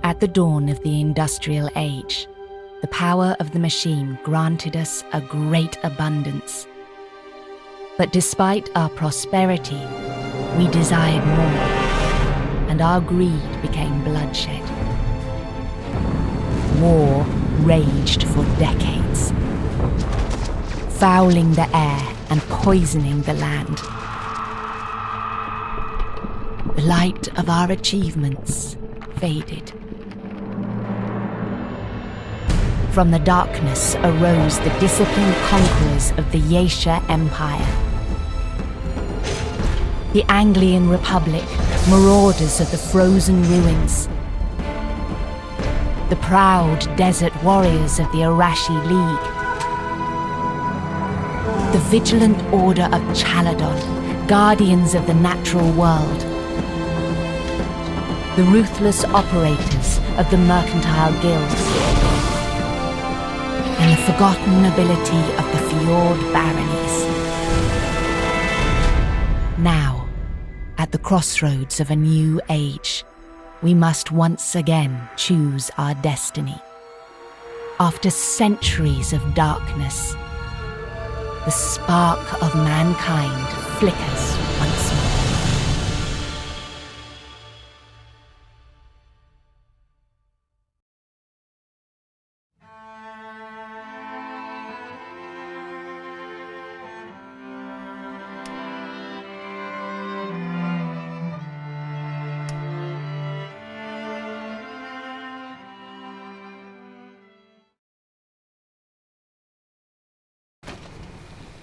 At the dawn of the industrial age, the power of the machine granted us a great abundance. But despite our prosperity, we desired more, and our greed became bloodshed. War raged for decades, fouling the air and poisoning the land. The light of our achievements faded. From the darkness arose the disciplined conquerors of the Yaisha Empire. The Anglian Republic, marauders of the frozen ruins. The proud desert warriors of the Arashi League. The vigilant order of Chaladon, guardians of the natural world. The ruthless operators of the mercantile guilds. And the forgotten nobility of the Fjord baronies. Now, at the crossroads of a new age, we must once again choose our destiny. After centuries of darkness, the spark of mankind flickers once more.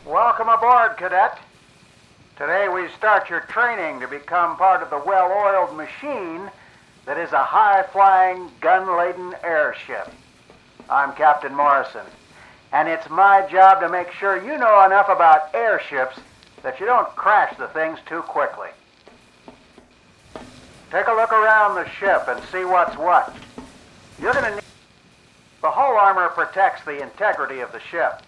Welcome aboard, Cadet. Today we start your training to become part of the well-oiled machine that is a high-flying, gun-laden airship. I'm Captain Morrison, and it's my job to make sure you know enough about airships that you don't crash the things too quickly. Take a look around the ship and see what's what. You're going to need... The hull armor protects the integrity of the ship.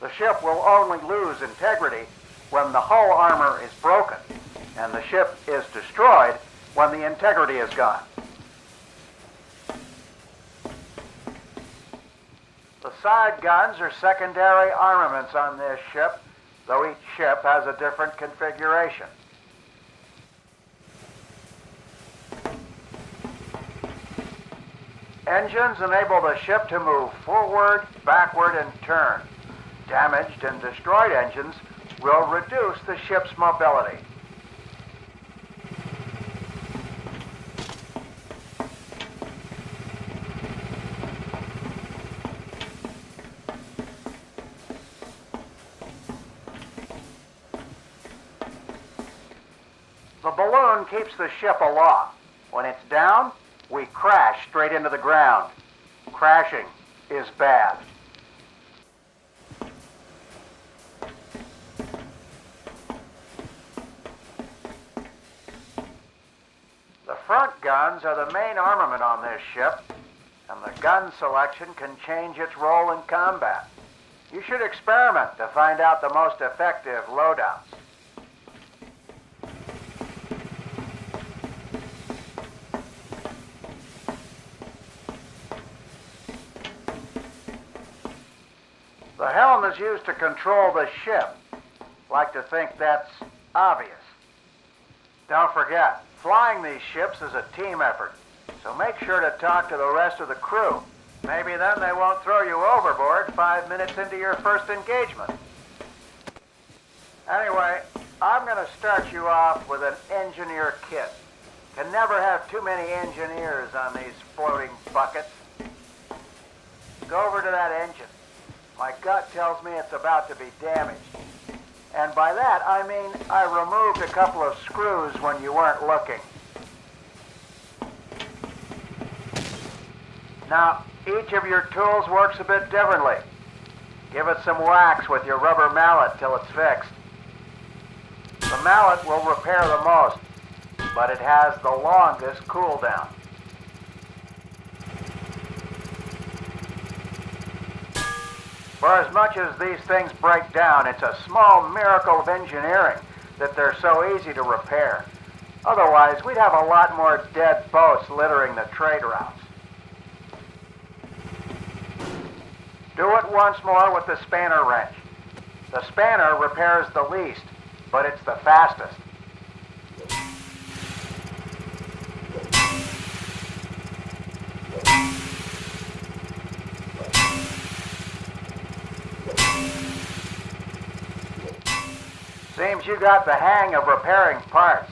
The ship will only lose integrity when the hull armor is broken, and the ship is destroyed when the integrity is gone. The side guns are secondary armaments on this ship, though each ship has a different configuration. Engines enable the ship to move forward, backward, and turn. Damaged and destroyed engines will reduce the ship's mobility. The balloon keeps the ship aloft. When it's down, we crash straight into the ground. Crashing is bad. The front guns are the main armament on this ship, and the gun selection can change its role in combat. You should experiment to find out the most effective loadouts. The helm is used to control the ship. Like to think that's obvious. Don't forget, flying these ships is a team effort, so make sure to talk to the rest of the crew. Maybe then they won't throw you overboard 5 minutes into your first engagement. Anyway, I'm going to start you off with an engineer kit. Can never have too many engineers on these floating buckets. Go over to that engine. My gut tells me it's about to be damaged. And by that, I mean I removed a couple of screws when you weren't looking. Now, each of your tools works a bit differently. Give it some wax with your rubber mallet till it's fixed. The mallet will repair the most, but it has the longest cooldown. For as much as these things break down, it's a small miracle of engineering that they're so easy to repair. Otherwise, we'd have a lot more dead boats littering the trade routes. Do it once more with the spanner wrench. The spanner repairs the least, but it's the fastest. Seems you got the hang of repairing parts.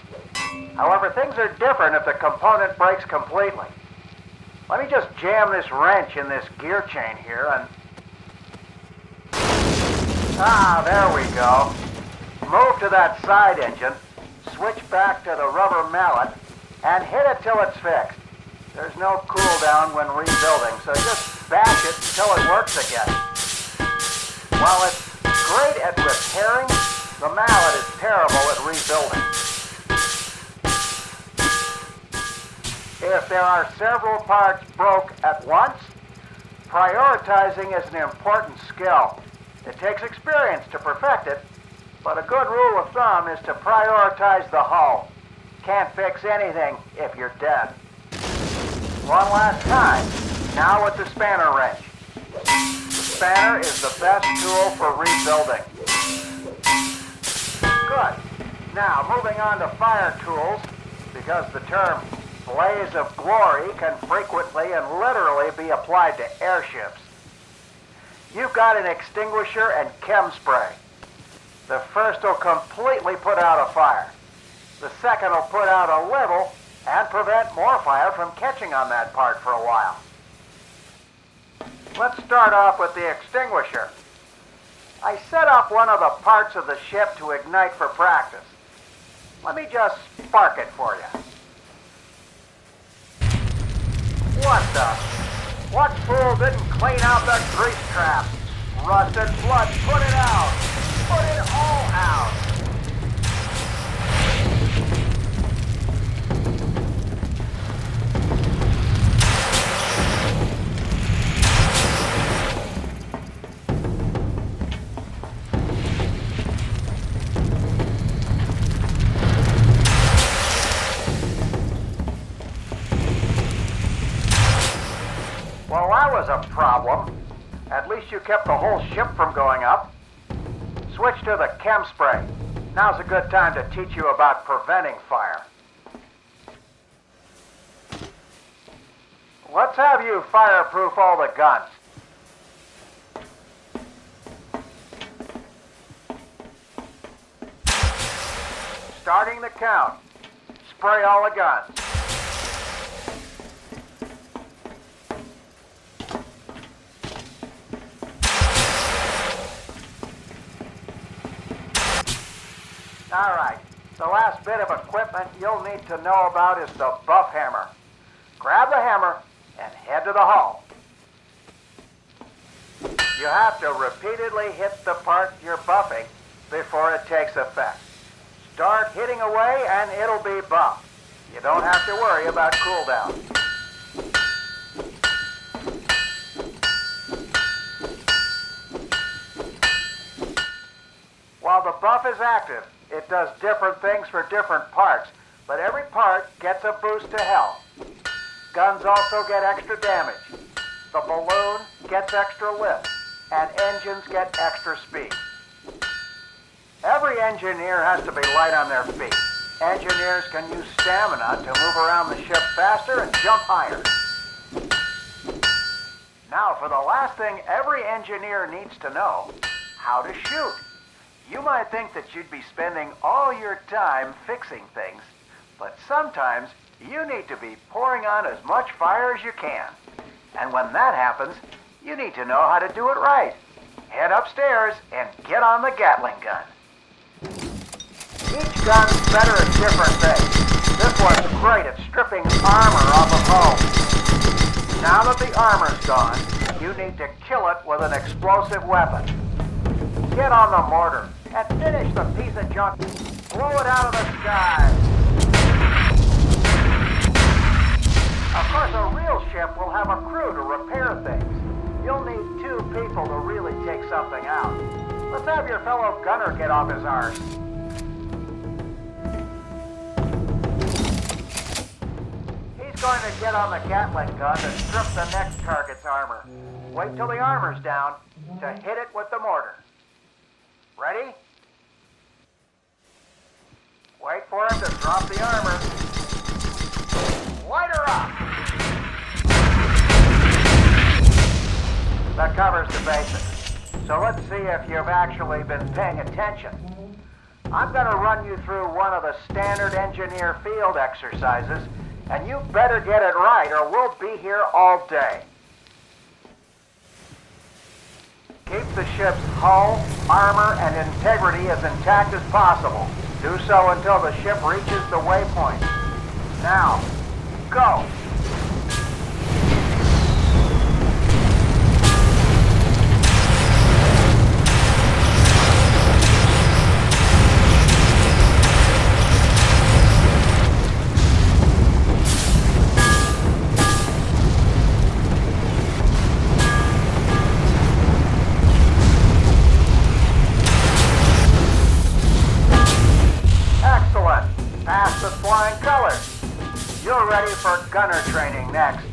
However, things are different if the component breaks completely. Let me just jam this wrench in this gear chain here and... Ah, there we go. Move to that side engine, switch back to the rubber mallet, and hit it till it's fixed. There's no cooldown when rebuilding, so just bash it until it works again. While it's great at repairing, the mallet is terrible at rebuilding. If there are several parts broke at once, prioritizing is an important skill. It takes experience to perfect it, but a good rule of thumb is to prioritize the hull. Can't fix anything if you're dead. One last time, now with the spanner wrench. The spanner is the best tool for rebuilding. Good. Now, moving on to fire tools, because the term blaze of glory can frequently and literally be applied to airships. You've got an extinguisher and chem spray. The first will completely put out a fire. The second will put out a little and prevent more fire from catching on that part for a while. Let's start off with the extinguisher. I set up one of the parts of the ship to ignite for practice. Let me just spark it for you. What fool didn't clean out the grease trap? Rusted blood, put it out! Put it all out! Well, that was a problem. At least you kept the whole ship from going up. Switch to the chem spray. Now's a good time to teach you about preventing fire. Let's have you fireproof all the guns. Starting the count. Spray all the guns. All right, the last bit of equipment you'll need to know about is the buff hammer. Grab the hammer and head to the hull. You have to repeatedly hit the part you're buffing before it takes effect. Start hitting away and it'll be buffed. You don't have to worry about cooldown. While the buff is active, it does different things for different parts, but every part gets a boost to health. Guns also get extra damage. The balloon gets extra lift, and engines get extra speed. Every engineer has to be light on their feet. Engineers can use stamina to move around the ship faster and jump higher. Now, for the last thing every engineer needs to know, how to shoot. You might think that you'd be spending all your time fixing things, but sometimes you need to be pouring on as much fire as you can. And when that happens, you need to know how to do it right. Head upstairs and get on the Gatling gun. Each gun's better at different things. This one's great at stripping armor off of hull. Now that the armor's gone, you need to kill it with an explosive weapon. Get on the mortar and finish the piece of junk. Blow it out of the sky. Of course, a real ship will have a crew to repair things. You'll need 2 people to really take something out. Let's have your fellow gunner get off his arse. going to get on the Gatling gun to strip the next target's armor. Wait till the armor's down to hit it with the mortar. Ready? Wait for him to drop the armor. Light her up! That covers the basics. So let's see if you've actually been paying attention. I'm going to run you through one of the standard engineer field exercises, and you better get it right or we'll be here all day. Keep the ship's hull, armor, and integrity as intact as possible. Do so until the ship reaches the waypoint. Now, go! Excellent! Pass the flying colors. You're ready for gunner training next.